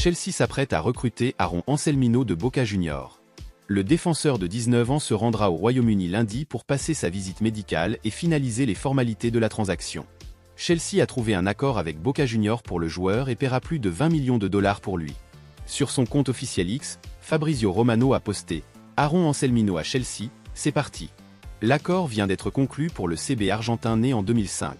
Chelsea s'apprête à recruter Aaron Anselmino de Boca Juniors. Le défenseur de 19 ans se rendra au Royaume-Uni lundi pour passer sa visite médicale et finaliser les formalités de la transaction. Chelsea a trouvé un accord avec Boca Juniors pour le joueur et paiera plus de 20 millions de dollars pour lui. Sur son compte officiel X, Fabrizio Romano a posté « Aaron Anselmino à Chelsea, c'est parti ». L'accord vient d'être conclu pour le CB argentin né en 2005.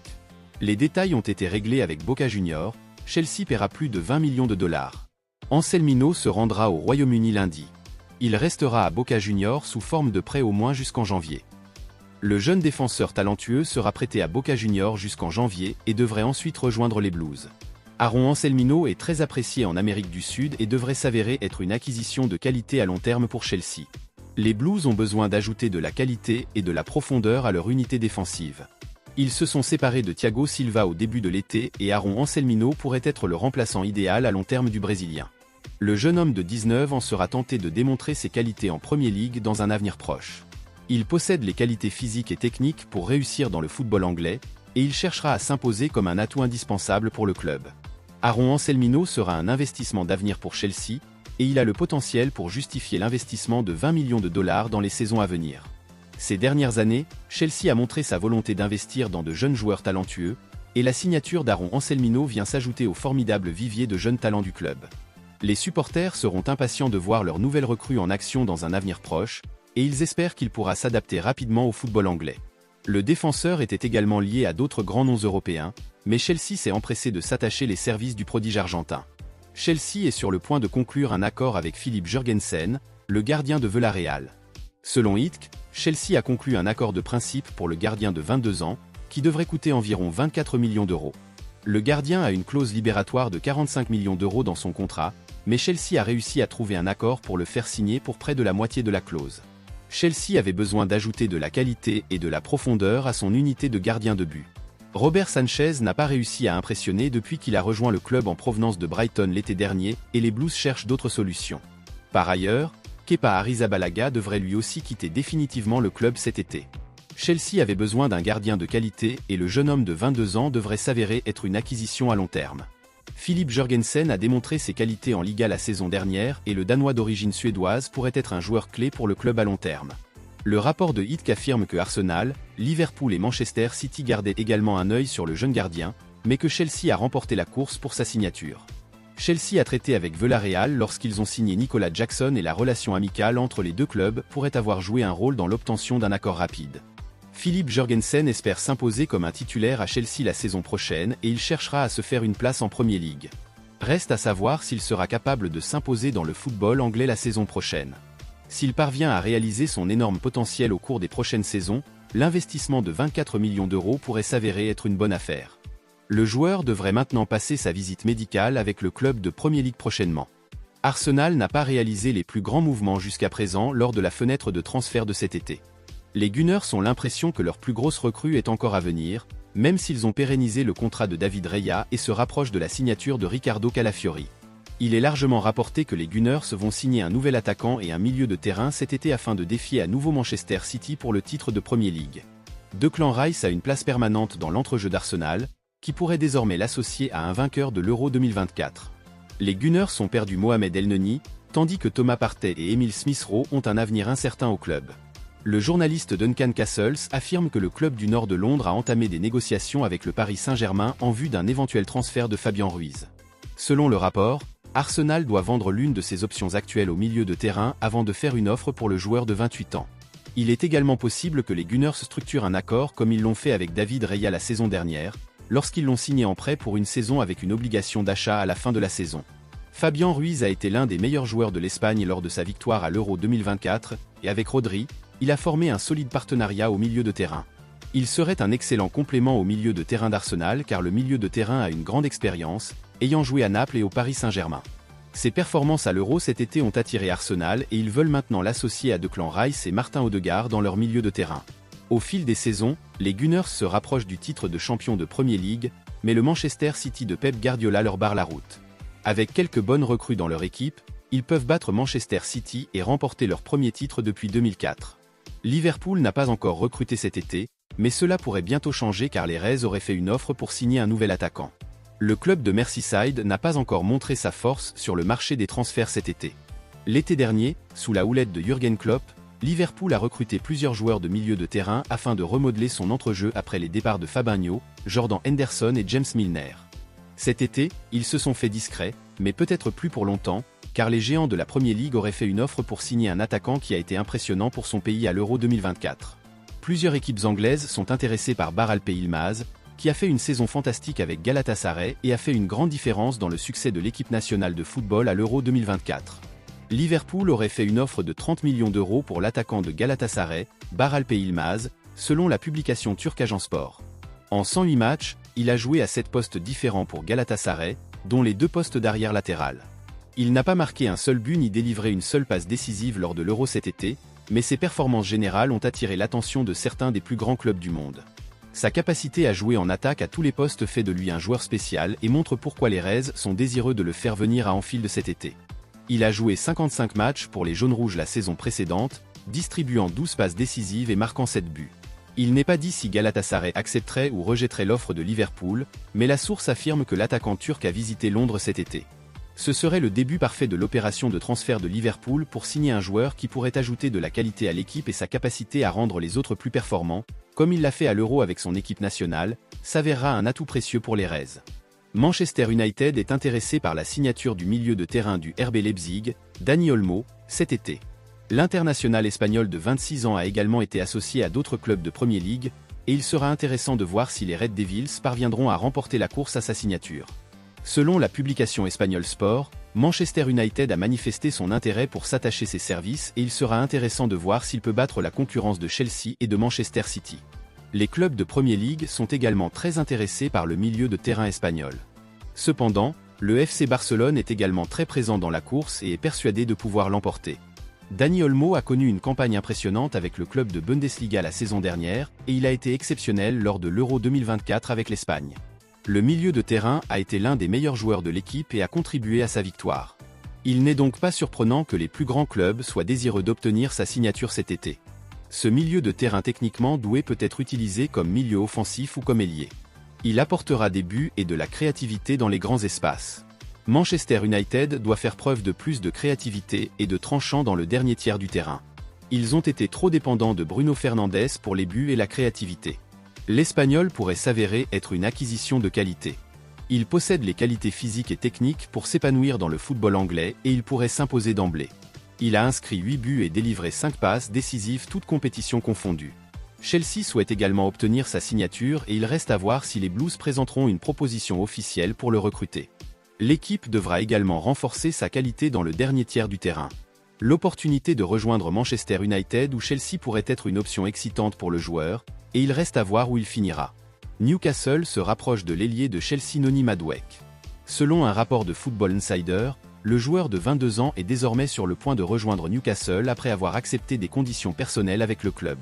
Les détails ont été réglés avec Boca Juniors, Chelsea paiera plus de 20 millions de dollars. Anselmino se rendra au Royaume-Uni lundi. Il restera à Boca Juniors sous forme de prêt au moins jusqu'en janvier. Le jeune défenseur talentueux sera prêté à Boca Juniors jusqu'en janvier et devrait ensuite rejoindre les Blues. Aaron Anselmino est très apprécié en Amérique du Sud et devrait s'avérer être une acquisition de qualité à long terme pour Chelsea. Les Blues ont besoin d'ajouter de la qualité et de la profondeur à leur unité défensive. Ils se sont séparés de Thiago Silva au début de l'été et Aaron Anselmino pourrait être le remplaçant idéal à long terme du Brésilien. Le jeune homme de 19 ans sera tenté de démontrer ses qualités en Premier League dans un avenir proche. Il possède les qualités physiques et techniques pour réussir dans le football anglais, et il cherchera à s'imposer comme un atout indispensable pour le club. Aaron Anselmino sera un investissement d'avenir pour Chelsea, et il a le potentiel pour justifier l'investissement de 20 millions de dollars dans les saisons à venir. Ces dernières années, Chelsea a montré sa volonté d'investir dans de jeunes joueurs talentueux, et la signature d'Aaron Anselmino vient s'ajouter au formidable vivier de jeunes talents du club. Les supporters seront impatients de voir leur nouvelle recrue en action dans un avenir proche, et ils espèrent qu'il pourra s'adapter rapidement au football anglais. Le défenseur était également lié à d'autres grands noms européens, mais Chelsea s'est empressé de s'attacher les services du prodige argentin. Chelsea est sur le point de conclure un accord avec Philippe Jurgensen, le gardien de Villarreal. Selon Itk, Chelsea a conclu un accord de principe pour le gardien de 22 ans, qui devrait coûter environ 24 millions d'euros. Le gardien a une clause libératoire de 45 millions d'euros dans son contrat, mais Chelsea a réussi à trouver un accord pour le faire signer pour près de la moitié de la clause. Chelsea avait besoin d'ajouter de la qualité et de la profondeur à son unité de gardien de but. Robert Sanchez n'a pas réussi à impressionner depuis qu'il a rejoint le club en provenance de Brighton l'été dernier et les Blues cherchent d'autres solutions. Par ailleurs, Kepa Arrizabalaga devrait lui aussi quitter définitivement le club cet été. Chelsea avait besoin d'un gardien de qualité et le jeune homme de 22 ans devrait s'avérer être une acquisition à long terme. Philippe Jurgensen a démontré ses qualités en Liga la saison dernière et le Danois d'origine suédoise pourrait être un joueur clé pour le club à long terme. Le rapport de Itk affirme que Arsenal, Liverpool et Manchester City gardaient également un œil sur le jeune gardien, mais que Chelsea a remporté la course pour sa signature. Chelsea a traité avec Villarreal lorsqu'ils ont signé Nicolas Jackson et la relation amicale entre les deux clubs pourrait avoir joué un rôle dans l'obtention d'un accord rapide. Philippe Jurgensen espère s'imposer comme un titulaire à Chelsea la saison prochaine et il cherchera à se faire une place en Premier League. Reste à savoir s'il sera capable de s'imposer dans le football anglais la saison prochaine. S'il parvient à réaliser son énorme potentiel au cours des prochaines saisons, l'investissement de 24 millions d'euros pourrait s'avérer être une bonne affaire. Le joueur devrait maintenant passer sa visite médicale avec le club de Premier League prochainement. Arsenal n'a pas réalisé les plus grands mouvements jusqu'à présent lors de la fenêtre de transfert de cet été. Les Gunners ont l'impression que leur plus grosse recrue est encore à venir, même s'ils ont pérennisé le contrat de David Raya et se rapprochent de la signature de Ricardo Calafiori. Il est largement rapporté que les Gunners vont signer un nouvel attaquant et un milieu de terrain cet été afin de défier à nouveau Manchester City pour le titre de Premier League. Declan Rice a une place permanente dans l'entrejeu d'Arsenal, qui pourrait désormais l'associer à un vainqueur de l'Euro 2024. Les Gunners ont perdu Mohamed Elneny, tandis que Thomas Partey et Emile Smith-Rowe ont un avenir incertain au club. Le journaliste Duncan Castles affirme que le club du nord de Londres a entamé des négociations avec le Paris Saint-Germain en vue d'un éventuel transfert de Fabien Ruiz. Selon le rapport, Arsenal doit vendre l'une de ses options actuelles au milieu de terrain avant de faire une offre pour le joueur de 28 ans. Il est également possible que les Gunners structurent un accord comme ils l'ont fait avec David Raya la saison dernière, lorsqu'ils l'ont signé en prêt pour une saison avec une obligation d'achat à la fin de la saison. Fabien Ruiz a été l'un des meilleurs joueurs de l'Espagne lors de sa victoire à l'Euro 2024, et avec Rodri, il a formé un solide partenariat au milieu de terrain. Il serait un excellent complément au milieu de terrain d'Arsenal car le milieu de terrain a une grande expérience, ayant joué à Naples et au Paris Saint-Germain. Ses performances à l'Euro cet été ont attiré Arsenal et ils veulent maintenant l'associer à Declan Rice et Martin Odegaard dans leur milieu de terrain. Au fil des saisons, les Gunners se rapprochent du titre de champion de Premier League, mais le Manchester City de Pep Guardiola leur barre la route. Avec quelques bonnes recrues dans leur équipe, ils peuvent battre Manchester City et remporter leur premier titre depuis 2004. Liverpool n'a pas encore recruté cet été, mais cela pourrait bientôt changer car les Reds auraient fait une offre pour signer un nouvel attaquant. Le club de Merseyside n'a pas encore montré sa force sur le marché des transferts cet été. L'été dernier, sous la houlette de Jürgen Klopp, Liverpool a recruté plusieurs joueurs de milieu de terrain afin de remodeler son entrejeu après les départs de Fabinho, Jordan Henderson et James Milner. Cet été, ils se sont fait discrets, mais peut-être plus pour longtemps, car les géants de la Premier League auraient fait une offre pour signer un attaquant qui a été impressionnant pour son pays à l'Euro 2024. Plusieurs équipes anglaises sont intéressées par Bar Alpe Yilmaz, qui a fait une saison fantastique avec Galatasaray et a fait une grande différence dans le succès de l'équipe nationale de football à l'Euro 2024. Liverpool aurait fait une offre de 30 millions d'euros pour l'attaquant de Galatasaray, Bar Alpe Yilmaz, selon la publication turque Ajanspor. En 108 matchs, il a joué à 7 postes différents pour Galatasaray, dont les 2 postes d'arrière latéral. Il n'a pas marqué un seul but ni délivré une seule passe décisive lors de l'Euro cet été, mais ses performances générales ont attiré l'attention de certains des plus grands clubs du monde. Sa capacité à jouer en attaque à tous les postes fait de lui un joueur spécial et montre pourquoi les Reds sont désireux de le faire venir à Anfield cet été. Il a joué 55 matchs pour les Jaunes-Rouges la saison précédente, distribuant 12 passes décisives et marquant 7 buts. Il n'est pas dit si Galatasaray accepterait ou rejetterait l'offre de Liverpool, mais la source affirme que l'attaquant turc a visité Londres cet été. Ce serait le début parfait de l'opération de transfert de Liverpool pour signer un joueur qui pourrait ajouter de la qualité à l'équipe et sa capacité à rendre les autres plus performants, comme il l'a fait à l'Euro avec son équipe nationale, s'avérera un atout précieux pour les Reds. Manchester United est intéressé par la signature du milieu de terrain du RB Leipzig, Dani Olmo, cet été. L'international espagnol de 26 ans a également été associé à d'autres clubs de Premier League, et il sera intéressant de voir si les Red Devils parviendront à remporter la course à sa signature. Selon la publication espagnole Sport, Manchester United a manifesté son intérêt pour s'attacher ses services et il sera intéressant de voir s'il peut battre la concurrence de Chelsea et de Manchester City. Les clubs de Premier League sont également très intéressés par le milieu de terrain espagnol. Cependant, le FC Barcelone est également très présent dans la course et est persuadé de pouvoir l'emporter. Dani Olmo a connu une campagne impressionnante avec le club de Bundesliga la saison dernière et il a été exceptionnel lors de l'Euro 2024 avec l'Espagne. Le milieu de terrain a été l'un des meilleurs joueurs de l'équipe et a contribué à sa victoire. Il n'est donc pas surprenant que les plus grands clubs soient désireux d'obtenir sa signature cet été. Ce milieu de terrain techniquement doué peut être utilisé comme milieu offensif ou comme ailier. Il apportera des buts et de la créativité dans les grands espaces. Manchester United doit faire preuve de plus de créativité et de tranchant dans le dernier tiers du terrain. Ils ont été trop dépendants de Bruno Fernandes pour les buts et la créativité. L'Espagnol pourrait s'avérer être une acquisition de qualité. Il possède les qualités physiques et techniques pour s'épanouir dans le football anglais et il pourrait s'imposer d'emblée. Il a inscrit 8 buts et délivré 5 passes décisives toutes compétitions confondues. Chelsea souhaite également obtenir sa signature et il reste à voir si les Blues présenteront une proposition officielle pour le recruter. L'équipe devra également renforcer sa qualité dans le dernier tiers du terrain. L'opportunité de rejoindre Manchester United ou Chelsea pourrait être une option excitante pour le joueur, et il reste à voir où il finira. Newcastle se rapproche de l'ailier de Chelsea Noni Madueke. Selon un rapport de Football Insider, le joueur de 22 ans est désormais sur le point de rejoindre Newcastle après avoir accepté des conditions personnelles avec le club.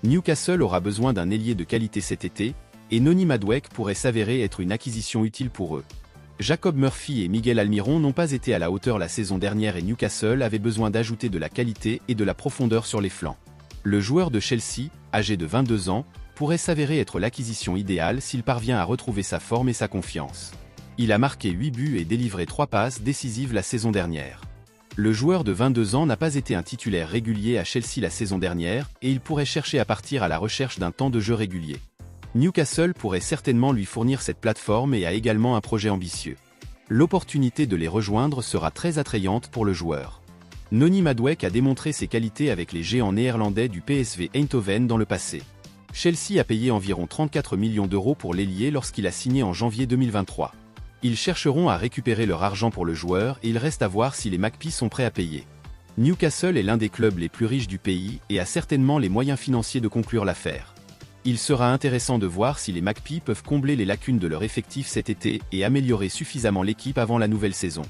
Newcastle aura besoin d'un ailier de qualité cet été, et Noni Madueke pourrait s'avérer être une acquisition utile pour eux. Jacob Murphy et Miguel Almiron n'ont pas été à la hauteur la saison dernière et Newcastle avait besoin d'ajouter de la qualité et de la profondeur sur les flancs. Le joueur de Chelsea, âgé de 22 ans, pourrait s'avérer être l'acquisition idéale s'il parvient à retrouver sa forme et sa confiance. Il a marqué 8 buts et délivré 3 passes décisives la saison dernière. Le joueur de 22 ans n'a pas été un titulaire régulier à Chelsea la saison dernière et il pourrait chercher à partir à la recherche d'un temps de jeu régulier. Newcastle pourrait certainement lui fournir cette plateforme et a également un projet ambitieux. L'opportunité de les rejoindre sera très attrayante pour le joueur. Noni Madueke a démontré ses qualités avec les géants néerlandais du PSV Eindhoven dans le passé. Chelsea a payé environ 34 millions d'euros pour l'ailier lorsqu'il a signé en janvier 2023. Ils chercheront à récupérer leur argent pour le joueur et il reste à voir si les Magpies sont prêts à payer. Newcastle est l'un des clubs les plus riches du pays et a certainement les moyens financiers de conclure l'affaire. Il sera intéressant de voir si les Magpies peuvent combler les lacunes de leur effectif cet été et améliorer suffisamment l'équipe avant la nouvelle saison.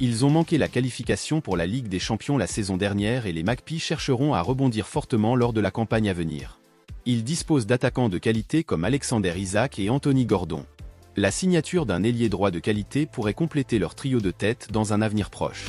Ils ont manqué la qualification pour la Ligue des Champions la saison dernière et les Magpies chercheront à rebondir fortement lors de la campagne à venir. Ils disposent d'attaquants de qualité comme Alexander Isak et Anthony Gordon. La signature d'un ailier droit de qualité pourrait compléter leur trio de tête dans un avenir proche.